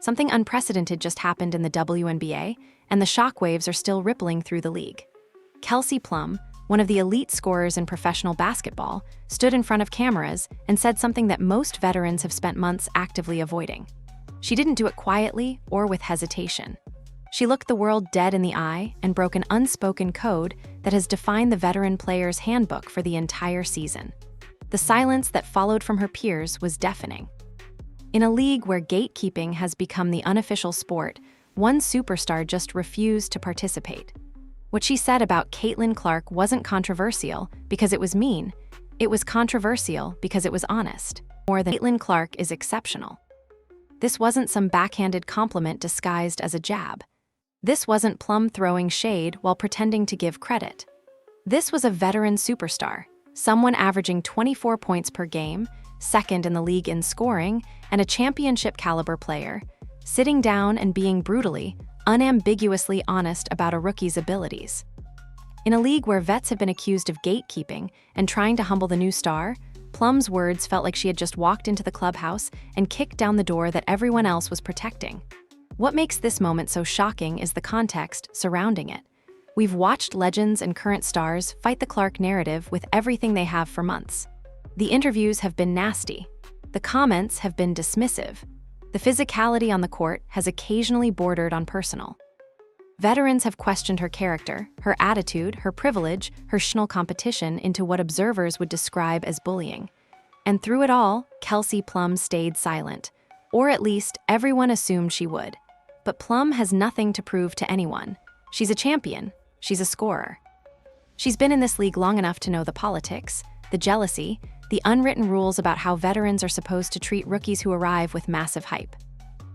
Something unprecedented just happened in the WNBA, and the shockwaves are still rippling through the league. Kelsey Plum, one of the elite scorers in professional basketball, stood in front of cameras and said something that most veterans have spent months actively avoiding. She didn't do it quietly or with hesitation. She looked the world dead in the eye and broke an unspoken code that has defined the veteran player's handbook for the entire season. The silence that followed from her peers was deafening. In a league where gatekeeping has become the unofficial sport, one superstar just refused to participate. What she said about Caitlin Clark wasn't controversial because it was mean. It was controversial because it was honest. More than Caitlin Clark is exceptional. This wasn't some backhanded compliment disguised as a jab. This wasn't Plum throwing shade while pretending to give credit. This was a veteran superstar, someone averaging 24 points per game, second in the league in scoring, and a championship-caliber player, sitting down and being brutally, unambiguously honest about a rookie's abilities. In a league where vets have been accused of gatekeeping and trying to humble the new star, Plum's words felt like she had just walked into the clubhouse and kicked down the door that everyone else was protecting. What makes this moment so shocking is the context surrounding it. We've watched legends and current stars fight the Clark narrative with everything they have for months. The interviews have been nasty. The comments have been dismissive. The physicality on the court has occasionally bordered on personal. Veterans have questioned her character, her attitude, her privilege, her emotional competition into what observers would describe as bullying. And through it all, Kelsey Plum stayed silent, or at least everyone assumed she would. But Plum has nothing to prove to anyone. She's a champion. She's a scorer. She's been in this league long enough to know the politics, the jealousy, the unwritten rules about how veterans are supposed to treat rookies who arrive with massive hype.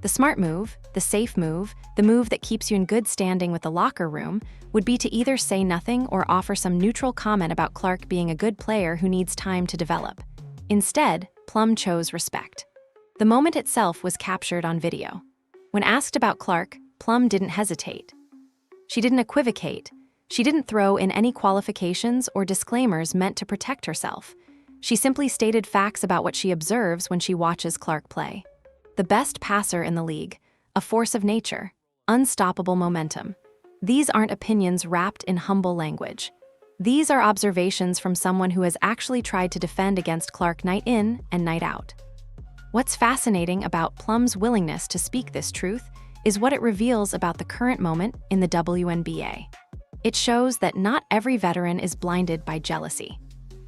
The smart move, the safe move, the move that keeps you in good standing with the locker room, would be to either say nothing or offer some neutral comment about Clark being a good player who needs time to develop. Instead, Plum chose respect. The moment itself was captured on video. When asked about Clark, Plum didn't hesitate. She didn't equivocate. She didn't throw in any qualifications or disclaimers meant to protect herself. She simply stated facts about what she observes when she watches Clark play. The best passer in the league, a force of nature, unstoppable momentum. These aren't opinions wrapped in humble language. These are observations from someone who has actually tried to defend against Clark night in and night out. What's fascinating about Plum's willingness to speak this truth is what it reveals about the current moment in the WNBA. It shows that not every veteran is blinded by jealousy.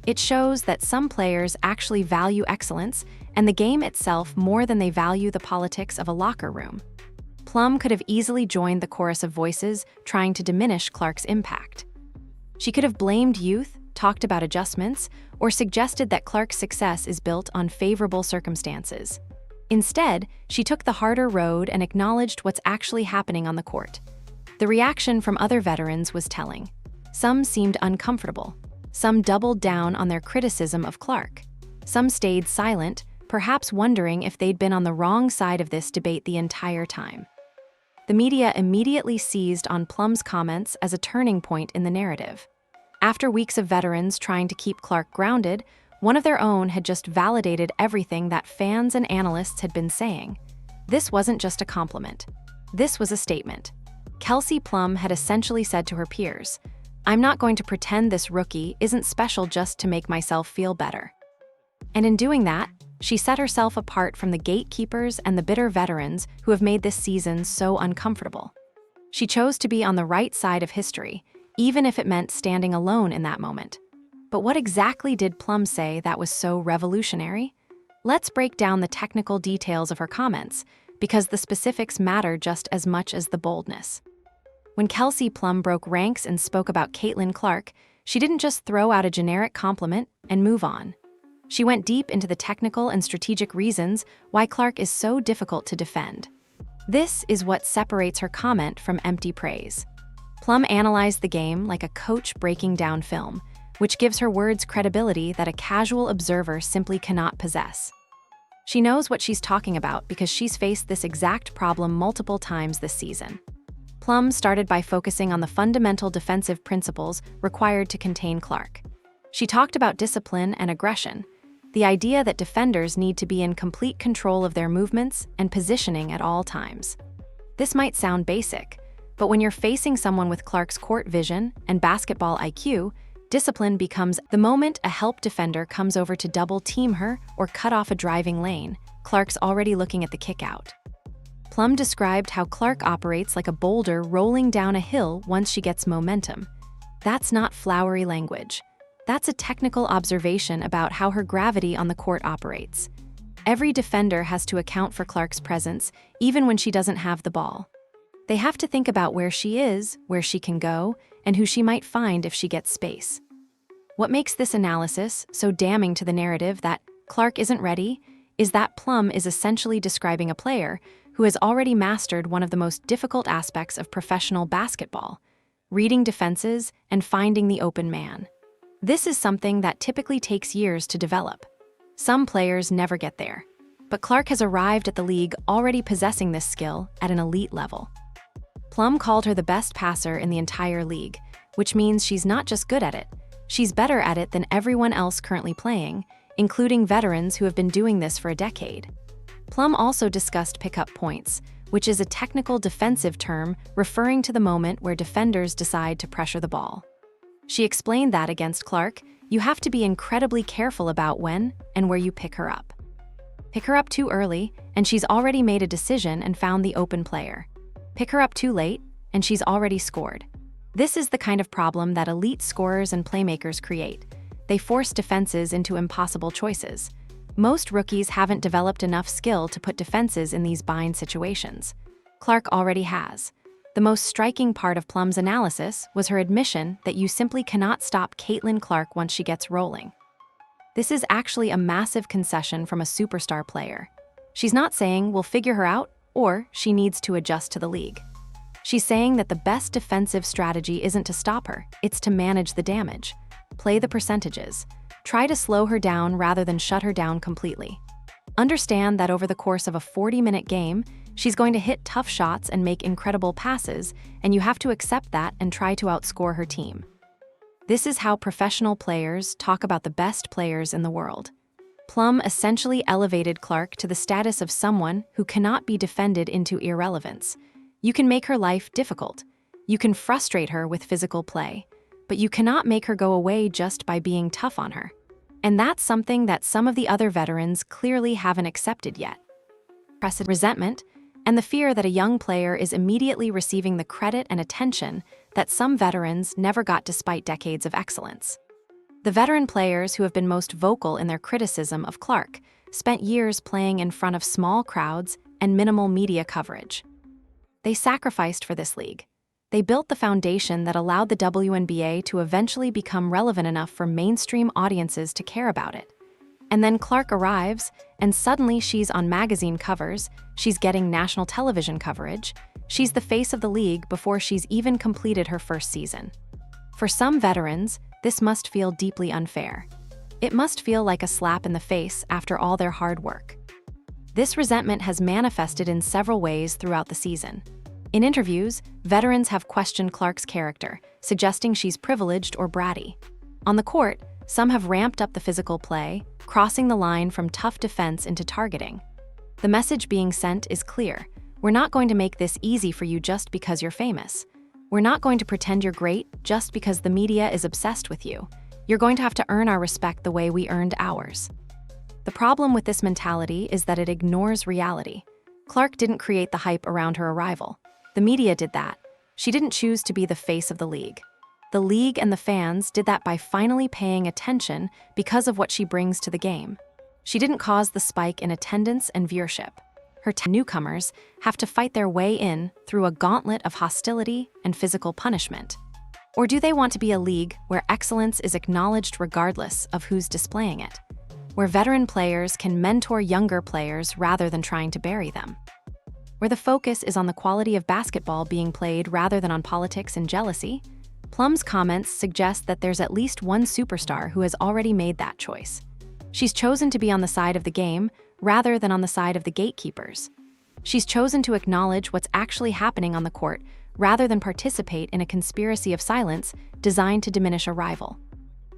It shows that some players actually value excellence and the game itself more than they value the politics of a locker room. Plum could have easily joined the chorus of voices trying to diminish Clark's impact. She could have blamed youth, talked about adjustments, or suggested that Clark's success is built on favorable circumstances. Instead, she took the harder road and acknowledged what's actually happening on the court. The reaction from other veterans was telling. Some seemed uncomfortable. Some doubled down on their criticism of Clark. Some stayed silent, perhaps wondering if they'd been on the wrong side of this debate the entire time. The media immediately seized on Plum's comments as a turning point in the narrative. After weeks of veterans trying to keep Clark grounded, one of their own had just validated everything that fans and analysts had been saying. This wasn't just a compliment. This was a statement. Kelsey Plum had essentially said to her peers, "I'm not going to pretend this rookie isn't special just to make myself feel better." And in doing that, she set herself apart from the gatekeepers and the bitter veterans who have made this season so uncomfortable. She chose to be on the right side of history, even if it meant standing alone in that moment. But what exactly did Plum say that was so revolutionary? Let's break down the technical details of her comments, because the specifics matter just as much as the boldness. When Kelsey Plum broke ranks and spoke about Caitlin Clark, she didn't just throw out a generic compliment and move on. She went deep into the technical and strategic reasons why Clark is so difficult to defend. This is what separates her comment from empty praise. Plum analyzed the game like a coach breaking down film, which gives her words credibility that a casual observer simply cannot possess. She knows what she's talking about because she's faced this exact problem multiple times this season. Plum started by focusing on the fundamental defensive principles required to contain Clark. She talked about discipline and aggression. the idea that defenders need to be in complete control of their movements and positioning at all times. This might sound basic, but when you're facing someone with Clark's court vision and basketball IQ, discipline becomes the moment a help defender comes over to double team her or cut off a driving lane. Clark's already looking at the kickout. Plum described how Clark operates like a boulder rolling down a hill once she gets momentum. That's not flowery language. That's a technical observation about how her gravity on the court operates. Every defender has to account for Clark's presence, even when she doesn't have the ball. They have to think about where she is, where she can go, and who she might find if she gets space. What makes this analysis so damning to the narrative that Clark isn't ready is that Plum is essentially describing a player who has already mastered one of the most difficult aspects of professional basketball: reading defenses and finding the open man. This is something that typically takes years to develop. Some players never get there, but Clark has arrived at the league already possessing this skill at an elite level. Plum called her the best passer in the entire league, which means she's not just good at it, she's better at it than everyone else currently playing, including veterans who have been doing this for a decade. Plum also discussed pickup points, which is a technical defensive term referring to the moment where defenders decide to pressure the ball. She explained that against Clark, you have to be incredibly careful about when and where you pick her up. Pick her up too early, and she's already made a decision and found the open player. Pick her up too late, and she's already scored. This is the kind of problem that elite scorers and playmakers create. They force defenses into impossible choices. Most rookies haven't developed enough skill to put defenses in these bind situations. Clark already has. The most striking part of Plum's analysis was her admission that you simply cannot stop Caitlin Clark once she gets rolling. This is actually a massive concession from a superstar player. She's not saying we'll figure her out or she needs to adjust to the league. She's saying that the best defensive strategy isn't to stop her, it's to manage the damage. Play the percentages. Try to slow her down rather than shut her down completely. Understand that over the course of a 40-minute game, she's going to hit tough shots and make incredible passes, and you have to accept that and try to outscore her team. This is how professional players talk about the best players in the world. Plum essentially elevated Clark to the status of someone who cannot be defended into irrelevance. You can make her life difficult. You can frustrate her with physical play, but you cannot make her go away just by being tough on her. And that's something that some of the other veterans clearly haven't accepted yet. Resentment, and the fear that a young player is immediately receiving the credit and attention that some veterans never got despite decades of excellence. The veteran players who have been most vocal in their criticism of Clark spent years playing in front of small crowds and minimal media coverage. They sacrificed for this league. They built the foundation that allowed the WNBA to eventually become relevant enough for mainstream audiences to care about it. And then Clark arrives, and suddenly she's on magazine covers, she's getting national television coverage, she's the face of the league before she's even completed her first season. For some veterans, this must feel deeply unfair. It must feel like a slap in the face after all their hard work. This resentment has manifested in several ways throughout the season. In interviews, veterans have questioned Clark's character, suggesting she's privileged or bratty. On the court, some have ramped up the physical play, crossing the line from tough defense into targeting. The message being sent is clear. We're not going to make this easy for you just because you're famous. We're not going to pretend you're great just because the media is obsessed with you. You're going to have to earn our respect the way we earned ours. The problem with this mentality is that it ignores reality. Clark didn't create the hype around her arrival. The media did that. She didn't choose to be the face of the league. The league and the fans did that by finally paying attention because of what she brings to the game. She didn't cause the spike in attendance and viewership. Her newcomers have to fight their way in through a gauntlet of hostility and physical punishment. Or do they want to be a league where excellence is acknowledged regardless of who's displaying it? Where veteran players can mentor younger players rather than trying to bury them? Where the focus is on the quality of basketball being played rather than on politics and jealousy? Plum's comments suggest that there's at least one superstar who has already made that choice. She's chosen to be on the side of the game rather than on the side of the gatekeepers. She's chosen to acknowledge what's actually happening on the court rather than participate in a conspiracy of silence designed to diminish a rival.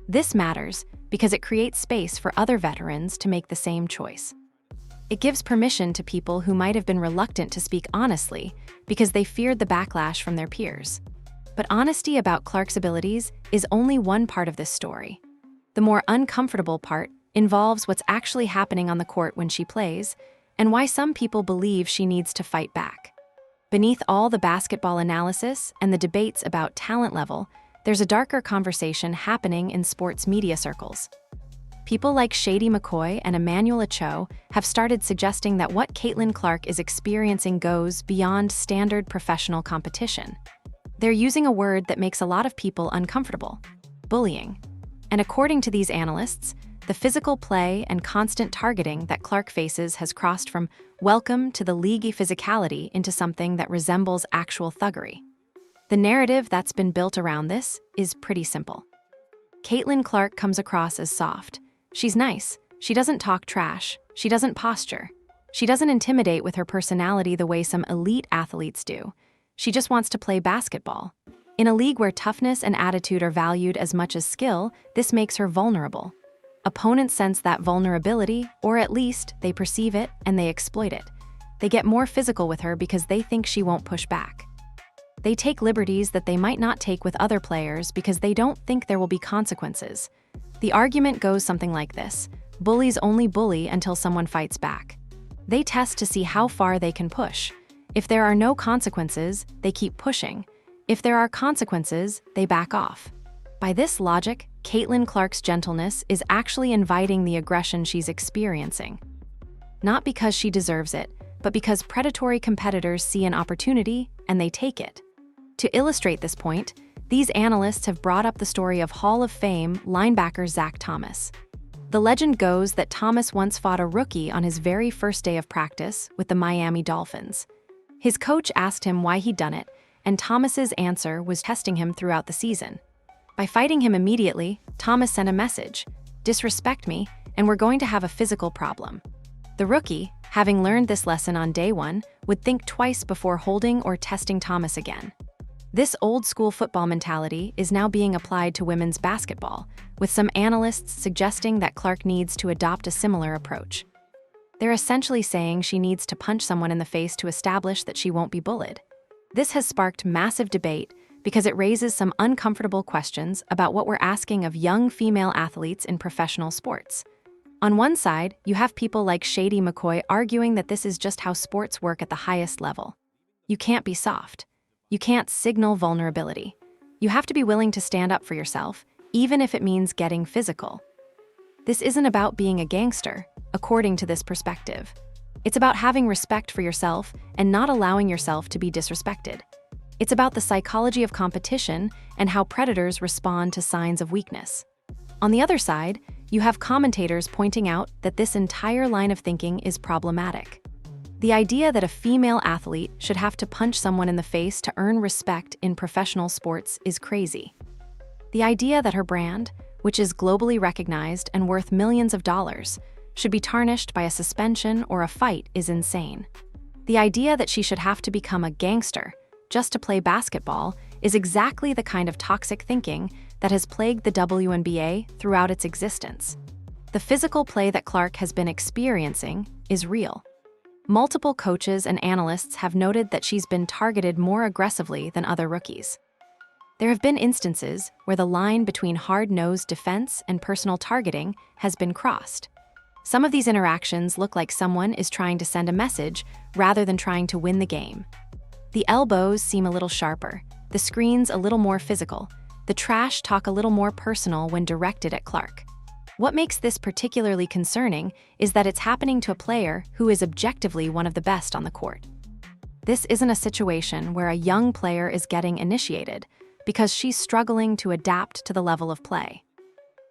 This matters because it creates space for other veterans to make the same choice. It gives permission to people who might have been reluctant to speak honestly because they feared the backlash from their peers. But honesty about Clark's abilities is only one part of this story. The more uncomfortable part involves what's actually happening on the court when she plays, and why some people believe she needs to fight back. Beneath all the basketball analysis and the debates about talent level, there's a darker conversation happening in sports media circles. People like Shady McCoy and Emmanuel Acho have started suggesting that what Caitlin Clark is experiencing goes beyond standard professional competition. They're using a word that makes a lot of people uncomfortable: bullying. And according to these analysts, the physical play and constant targeting that Clark faces has crossed from welcome to the leaguey physicality into something that resembles actual thuggery. The narrative that's been built around this is pretty simple. Caitlin Clark comes across as soft. She's nice. She doesn't talk trash. She doesn't posture. She doesn't intimidate with her personality the way some elite athletes do. She just wants to play basketball. In a league where toughness and attitude are valued as much as skill, this makes her vulnerable. Opponents sense that vulnerability, or at least they perceive it and they exploit it. They get more physical with her because they think she won't push back. They take liberties that they might not take with other players because they don't think there will be consequences. The argument goes something like this: bullies only bully until someone fights back. They test to see how far they can push. If there are no consequences, they keep pushing. If there are consequences, they back off. By this logic, Caitlin Clark's gentleness is actually inviting the aggression she's experiencing. Not because she deserves it, but because predatory competitors see an opportunity and they take it. To illustrate this point, these analysts have brought up the story of Hall of Fame linebacker Zach Thomas. The legend goes that Thomas once fought a rookie on his very first day of practice with the Miami Dolphins. His coach asked him why he'd done it, and Thomas's answer was testing him throughout the season. By fighting him immediately, Thomas sent a message: disrespect me, and we're going to have a physical problem. The rookie, having learned this lesson on day one, would think twice before holding or testing Thomas again. This old-school football mentality is now being applied to women's basketball, with some analysts suggesting that Clark needs to adopt a similar approach. They're essentially saying she needs to punch someone in the face to establish that she won't be bullied. This has sparked massive debate because it raises some uncomfortable questions about what we're asking of young female athletes in professional sports. On one side, you have people like Shady McCoy arguing that this is just how sports work at the highest level. You can't be soft. You can't signal vulnerability. You have to be willing to stand up for yourself, even if it means getting physical. This isn't about being a gangster, according to this perspective. It's about having respect for yourself and not allowing yourself to be disrespected. It's about the psychology of competition and how predators respond to signs of weakness. On the other side, you have commentators pointing out that this entire line of thinking is problematic. The idea that a female athlete should have to punch someone in the face to earn respect in professional sports is crazy. The idea that her brand, which is globally recognized and worth millions of dollars, should be tarnished by a suspension or a fight is insane. The idea that she should have to become a gangster just to play basketball is exactly the kind of toxic thinking that has plagued the WNBA throughout its existence. The physical play that Clark has been experiencing is real. Multiple coaches and analysts have noted that she's been targeted more aggressively than other rookies. There have been instances where the line between hard-nosed defense and personal targeting has been crossed. Some of these interactions look like someone is trying to send a message rather than trying to win the game. The elbows seem a little sharper, the screens a little more physical, the trash talk a little more personal when directed at Clark. What makes this particularly concerning is that it's happening to a player who is objectively one of the best on the court. This isn't a situation where a young player is getting initiated because she's struggling to adapt to the level of play.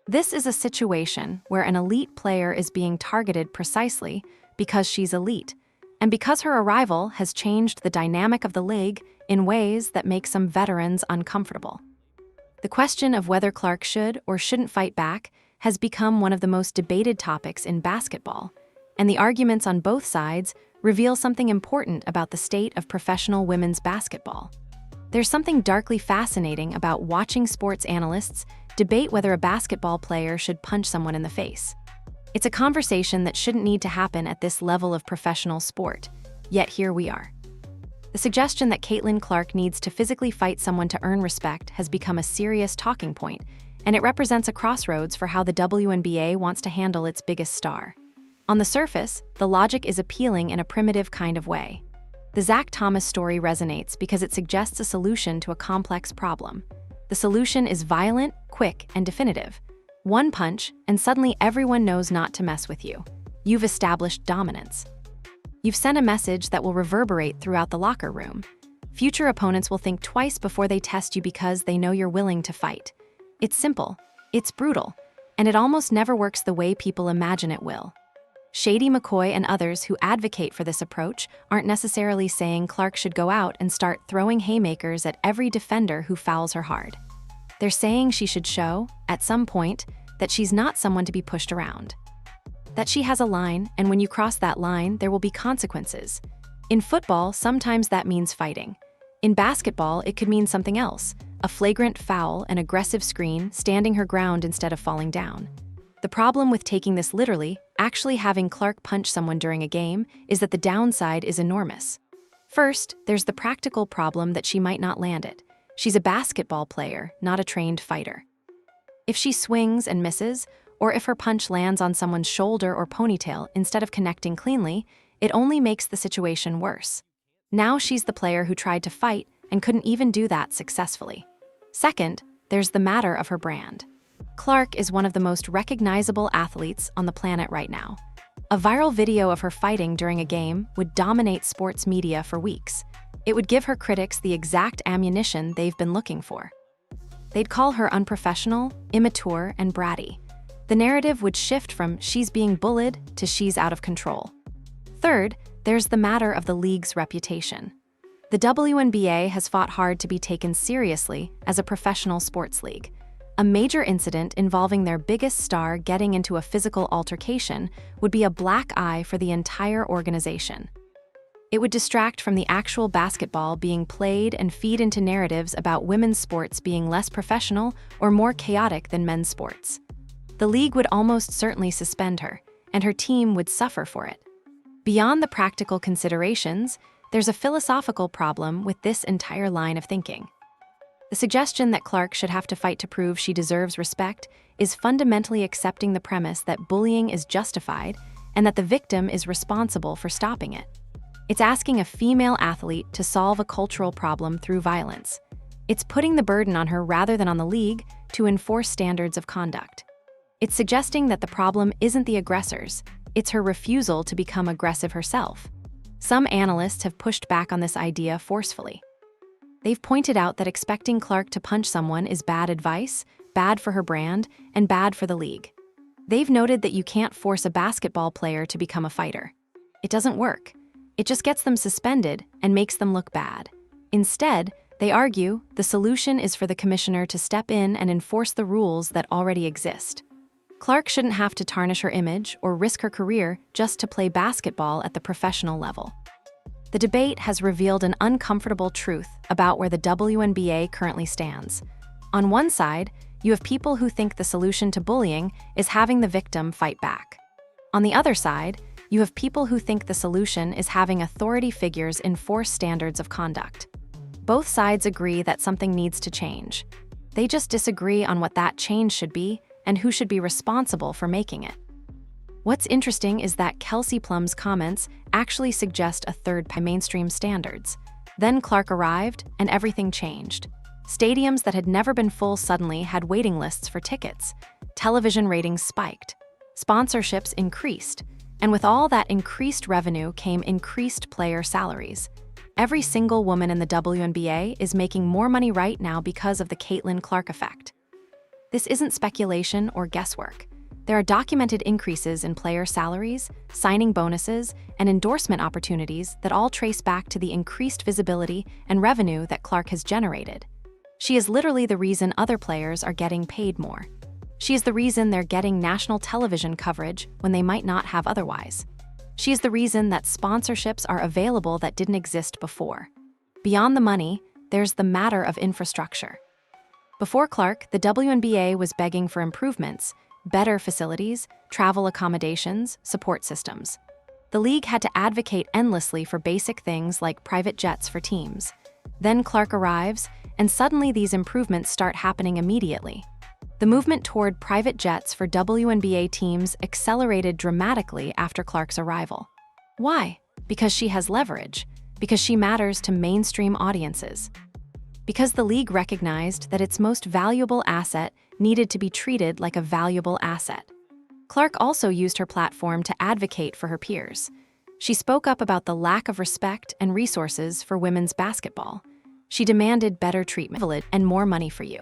This is a situation where an elite player is being targeted precisely because she's elite, and because her arrival has changed the dynamic of the league in ways that make some veterans uncomfortable. The question of whether Clark should or shouldn't fight back has become one of the most debated topics in basketball, and the arguments on both sides reveal something important about the state of professional women's basketball. There's something darkly fascinating about watching sports analysts debate whether a basketball player should punch someone in the face. It's a conversation that shouldn't need to happen at this level of professional sport, yet here we are. The suggestion that Caitlin Clark needs to physically fight someone to earn respect has become a serious talking point, and it represents a crossroads for how the WNBA wants to handle its biggest star. On the surface, the logic is appealing in a primitive kind of way. The Zach Thomas story resonates because it suggests a solution to a complex problem. The solution is violent, quick, and definitive. One punch, and suddenly everyone knows not to mess with you. You've established dominance. You've sent a message that will reverberate throughout the locker room. Future opponents will think twice before they test you because they know you're willing to fight. It's simple, it's brutal, and it almost never works the way people imagine it will. Shady, McCoy, and others who advocate for this approach aren't necessarily saying Clark should go out and start throwing haymakers at every defender who fouls her hard. They're saying she should show, at some point, that she's not someone to be pushed around. That she has a line, and when you cross that line, there will be consequences. In football, sometimes that means fighting. In basketball, it could mean something else, a flagrant foul, an aggressive screen, standing her ground instead of falling down. The problem with taking this literally, actually having Clark punch someone during a game, is that the downside is enormous. First, there's the practical problem that she might not land it. She's a basketball player, not a trained fighter. If she swings and misses, or if her punch lands on someone's shoulder or ponytail instead of connecting cleanly, it only makes the situation worse. Now she's the player who tried to fight and couldn't even do that successfully. Second, there's the matter of her brand. Clark is one of the most recognizable athletes on the planet right now. A viral video of her fighting during a game would dominate sports media for weeks. It would give her critics the exact ammunition they've been looking for. They'd call her unprofessional, immature, and bratty. The narrative would shift from she's being bullied to she's out of control. Third, there's the matter of the league's reputation. The WNBA has fought hard to be taken seriously as a professional sports league. A major incident involving their biggest star getting into a physical altercation would be a black eye for the entire organization. It would distract from the actual basketball being played and feed into narratives about women's sports being less professional or more chaotic than men's sports. The league would almost certainly suspend her, and her team would suffer for it. Beyond the practical considerations, there's a philosophical problem with this entire line of thinking. The suggestion that Clark should have to fight to prove she deserves respect is fundamentally accepting the premise that bullying is justified and that the victim is responsible for stopping it. It's asking a female athlete to solve a cultural problem through violence. It's putting the burden on her rather than on the league to enforce standards of conduct. It's suggesting that the problem isn't the aggressors, it's her refusal to become aggressive herself. Some analysts have pushed back on this idea forcefully. They've pointed out that expecting Clark to punch someone is bad advice, bad for her brand, and bad for the league. They've noted that you can't force a basketball player to become a fighter. It doesn't work. It just gets them suspended and makes them look bad. Instead, they argue the solution is for the commissioner to step in and enforce the rules that already exist. Clark shouldn't have to tarnish her image or risk her career just to play basketball at the professional level. The debate has revealed an uncomfortable truth about where the WNBA currently stands. On one side, you have people who think the solution to bullying is having the victim fight back. On the other side, you have people who think the solution is having authority figures enforce standards of conduct. Both sides agree that something needs to change. They just disagree on what that change should be and who should be responsible for making it. What's interesting is that Kelsey Plum's comments actually suggest a third by mainstream standards. Then Clark arrived, and everything changed. Stadiums that had never been full suddenly had waiting lists for tickets. Television ratings spiked. Sponsorships increased. And with all that increased revenue came increased player salaries. Every single woman in the WNBA is making more money right now because of the Caitlin Clark effect. This isn't speculation or guesswork. There are documented increases in player salaries, signing bonuses, and endorsement opportunities that all trace back to the increased visibility and revenue that Clark has generated. She is literally the reason other players are getting paid more. She is the reason they're getting national television coverage when they might not have otherwise. She is the reason that sponsorships are available that didn't exist before. Beyond the money, there's the matter of infrastructure. Before Clark, the WNBA was begging for improvements, better facilities, travel accommodations, support systems. The league had to advocate endlessly for basic things like private jets for teams. Then Clark arrives, and suddenly these improvements start happening immediately. The movement toward private jets for WNBA teams accelerated dramatically after Clark's arrival. Why? Because she has leverage. Because she matters to mainstream audiences. Because the league recognized that its most valuable asset needed to be treated like a valuable asset. Clark also used her platform to advocate for her peers. She spoke up about the lack of respect and resources for women's basketball. She demanded better treatment and more money for you.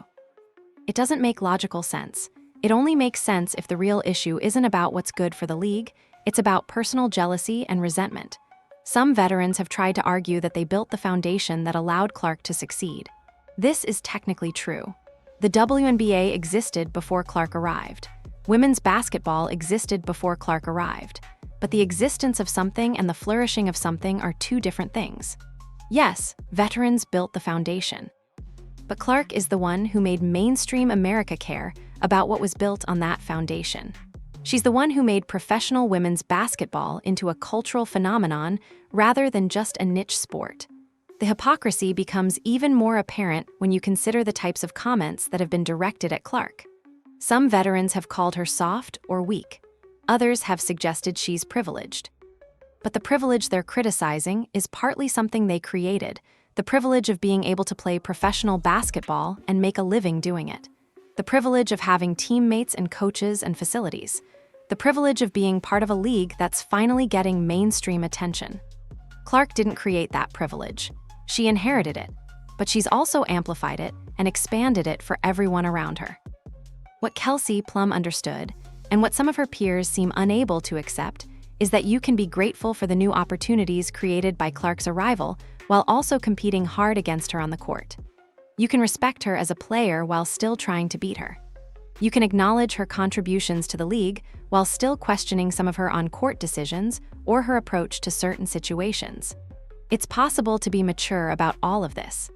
It doesn't make logical sense. It only makes sense if the real issue isn't about what's good for the league, it's about personal jealousy and resentment. Some veterans have tried to argue that they built the foundation that allowed Clark to succeed. This is technically true. The WNBA existed before Clark arrived. Women's basketball existed before Clark arrived. But the existence of something and the flourishing of something are two different things. Yes, veterans built the foundation. But Clark is the one who made mainstream America care about what was built on that foundation. She's the one who made professional women's basketball into a cultural phenomenon rather than just a niche sport. The hypocrisy becomes even more apparent when you consider the types of comments that have been directed at Clark. Some veterans have called her soft or weak. Others have suggested she's privileged. But the privilege they're criticizing is partly something they created, the privilege of being able to play professional basketball and make a living doing it. The privilege of having teammates and coaches and facilities. The privilege of being part of a league that's finally getting mainstream attention. Clark didn't create that privilege. She inherited it, but she's also amplified it and expanded it for everyone around her. What Kelsey Plum understood, and what some of her peers seem unable to accept, is that you can be grateful for the new opportunities created by Clark's arrival while also competing hard against her on the court. You can respect her as a player while still trying to beat her. You can acknowledge her contributions to the league while still questioning some of her on-court decisions or her approach to certain situations. It's possible to be mature about all of this.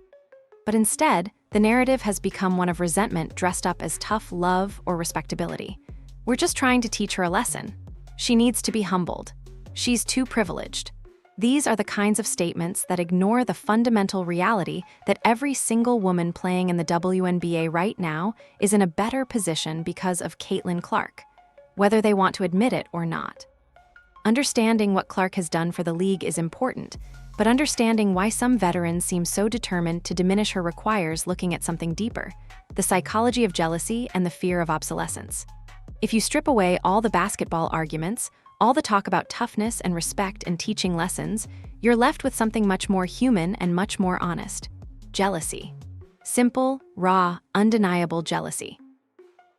But instead, the narrative has become one of resentment dressed up as tough love or respectability. We're just trying to teach her a lesson. She needs to be humbled. She's too privileged. These are the kinds of statements that ignore the fundamental reality that every single woman playing in the WNBA right now is in a better position because of Caitlin Clark, whether they want to admit it or not. Understanding what Clark has done for the league is important, but understanding why some veterans seem so determined to diminish her requires looking at something deeper: the psychology of jealousy and the fear of obsolescence. If you strip away all the basketball arguments, all the talk about toughness and respect and teaching lessons, you're left with something much more human and much more honest: jealousy. Simple, raw, undeniable jealousy.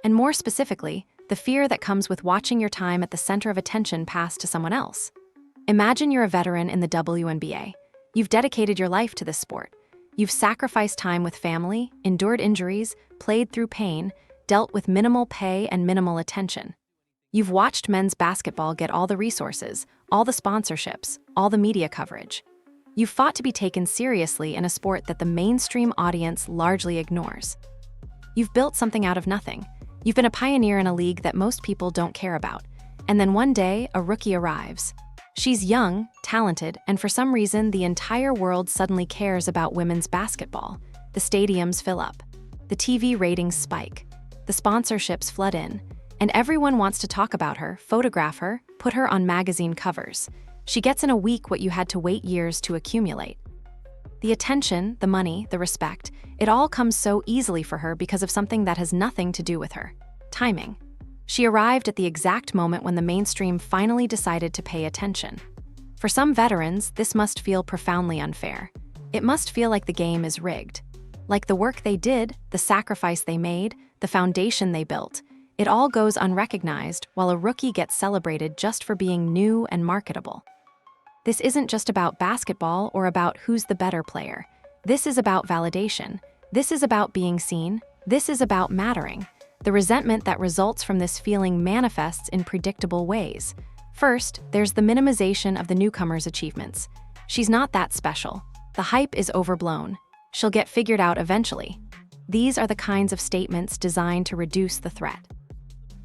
And more specifically, the fear that comes with watching your time at the center of attention pass to someone else. Imagine you're a veteran in the WNBA. You've dedicated your life to this sport. You've sacrificed time with family, endured injuries, played through pain, dealt with minimal pay and minimal attention. You've watched men's basketball get all the resources, all the sponsorships, all the media coverage. You've fought to be taken seriously in a sport that the mainstream audience largely ignores. You've built something out of nothing. You've been a pioneer in a league that most people don't care about. And then one day, a rookie arrives. She's young, talented, and for some reason, the entire world suddenly cares about women's basketball. The stadiums fill up. The TV ratings spike. The sponsorships flood in. And everyone wants to talk about her, photograph her, put her on magazine covers. She gets in a week what you had to wait years to accumulate. The attention, the money, the respect, it all comes so easily for her because of something that has nothing to do with her: timing. She arrived at the exact moment when the mainstream finally decided to pay attention. For some veterans, this must feel profoundly unfair. It must feel like the game is rigged. Like the work they did, the sacrifice they made, the foundation they built, it all goes unrecognized while a rookie gets celebrated just for being new and marketable. This isn't just about basketball or about who's the better player. This is about validation. This is about being seen. This is about mattering. The resentment that results from this feeling manifests in predictable ways. First, there's the minimization of the newcomer's achievements. She's not that special. The hype is overblown. She'll get figured out eventually. These are the kinds of statements designed to reduce the threat.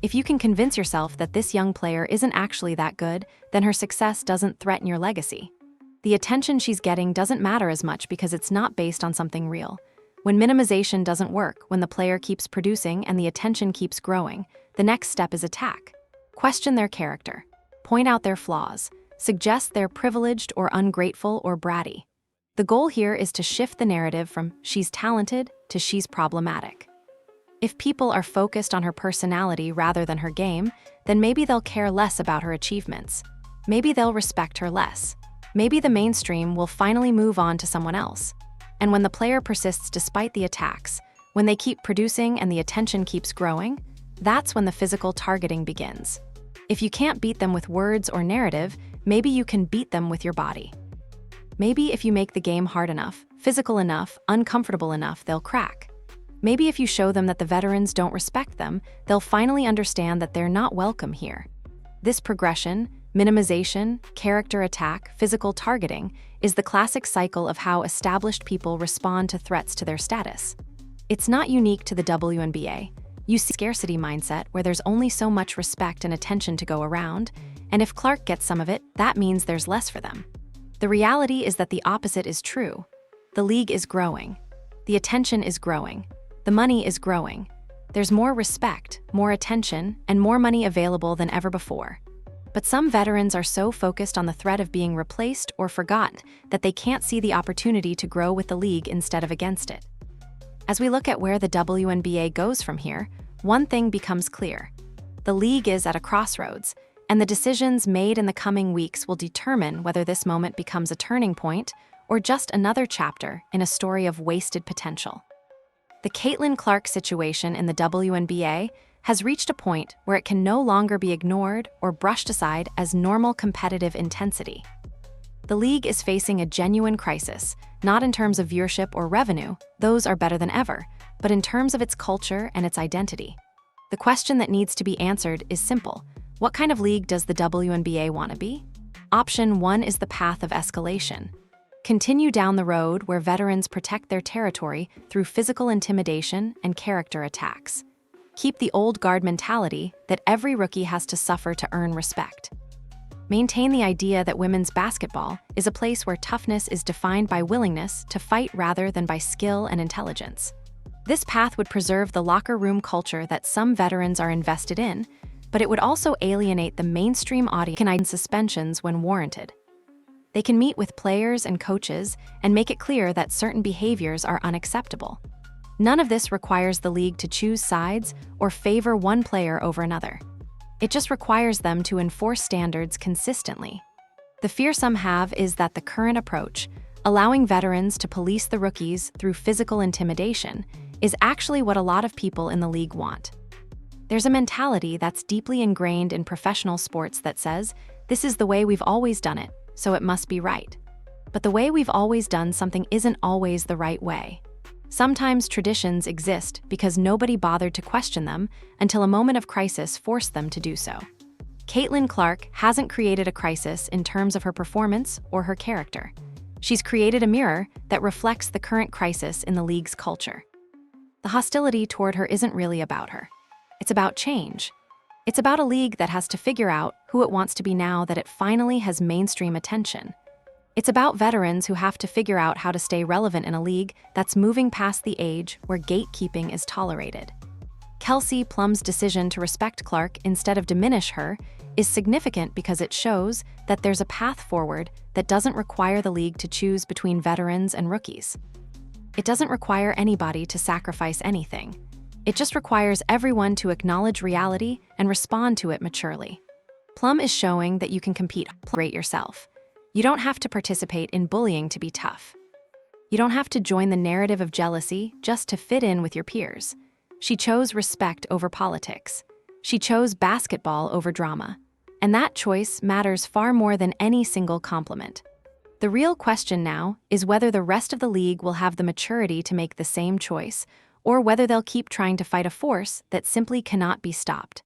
If you can convince yourself that this young player isn't actually that good, then her success doesn't threaten your legacy. The attention she's getting doesn't matter as much because it's not based on something real. When minimization doesn't work, when the player keeps producing and the attention keeps growing, the next step is attack. Question their character. Point out their flaws. Suggest they're privileged or ungrateful or bratty. The goal here is to shift the narrative from "she's talented" to "she's problematic." If people are focused on her personality rather than her game, then maybe they'll care less about her achievements. Maybe they'll respect her less. Maybe the mainstream will finally move on to someone else. And when the player persists despite the attacks, when they keep producing and the attention keeps growing, that's when the physical targeting begins. If you can't beat them with words or narrative, maybe you can beat them with your body. Maybe if you make the game hard enough, physical enough, uncomfortable enough, they'll crack. Maybe if you show them that the veterans don't respect them, they'll finally understand that they're not welcome here. This progression, minimization, character attack, physical targeting, is the classic cycle of how established people respond to threats to their status. It's not unique to the WNBA. You see scarcity mindset where there's only so much respect and attention to go around, and if Clark gets some of it, that means there's less for them. The reality is that the opposite is true. The league is growing. The attention is growing. The money is growing. There's more respect, more attention, and more money available than ever before. But some veterans are so focused on the threat of being replaced or forgotten that they can't see the opportunity to grow with the league instead of against it. As we look at where the WNBA goes from here, one thing becomes clear. The league is at a crossroads, and the decisions made in the coming weeks will determine whether this moment becomes a turning point or just another chapter in a story of wasted potential. The Caitlin Clark situation in the WNBA has reached a point where it can no longer be ignored or brushed aside as normal competitive intensity. The league is facing a genuine crisis, not in terms of viewership or revenue, those are better than ever, but in terms of its culture and its identity. The question that needs to be answered is simple. What kind of league does the WNBA want to be? Option 1 is the path of escalation. Continue down the road where veterans protect their territory through physical intimidation and character attacks. Keep the old guard mentality that every rookie has to suffer to earn respect. Maintain the idea that women's basketball is a place where toughness is defined by willingness to fight rather than by skill and intelligence. This path would preserve the locker room culture that some veterans are invested in, but it would also alienate the mainstream audience. Can end suspensions when warranted. They can meet with players and coaches and make it clear that certain behaviors are unacceptable. None of this requires the league to choose sides or favor one player over another. It just requires them to enforce standards consistently. The fear some have is that the current approach, allowing veterans to police the rookies through physical intimidation, is actually what a lot of people in the league want. There's a mentality that's deeply ingrained in professional sports that says, this is the way we've always done it, so it must be right. But the way we've always done something isn't always the right way. Sometimes traditions exist because nobody bothered to question them until a moment of crisis forced them to do so. Caitlin Clark hasn't created a crisis in terms of her performance or her character. She's created a mirror that reflects the current crisis in the league's culture. The hostility toward her isn't really about her. It's about change. It's about a league that has to figure out who it wants to be now that it finally has mainstream attention. It's about veterans who have to figure out how to stay relevant in a league that's moving past the age where gatekeeping is tolerated. Kelsey Plum's decision to respect Clark instead of diminish her is significant because it shows that there's a path forward that doesn't require the league to choose between veterans and rookies. It doesn't require anybody to sacrifice anything. It just requires everyone to acknowledge reality and respond to it maturely. Plum is showing that you can compete, rate yourself. You don't have to participate in bullying to be tough. You don't have to join the narrative of jealousy just to fit in with your peers. She chose respect over politics. She chose basketball over drama. And that choice matters far more than any single compliment. The real question now is whether the rest of the league will have the maturity to make the same choice, or whether they'll keep trying to fight a force that simply cannot be stopped.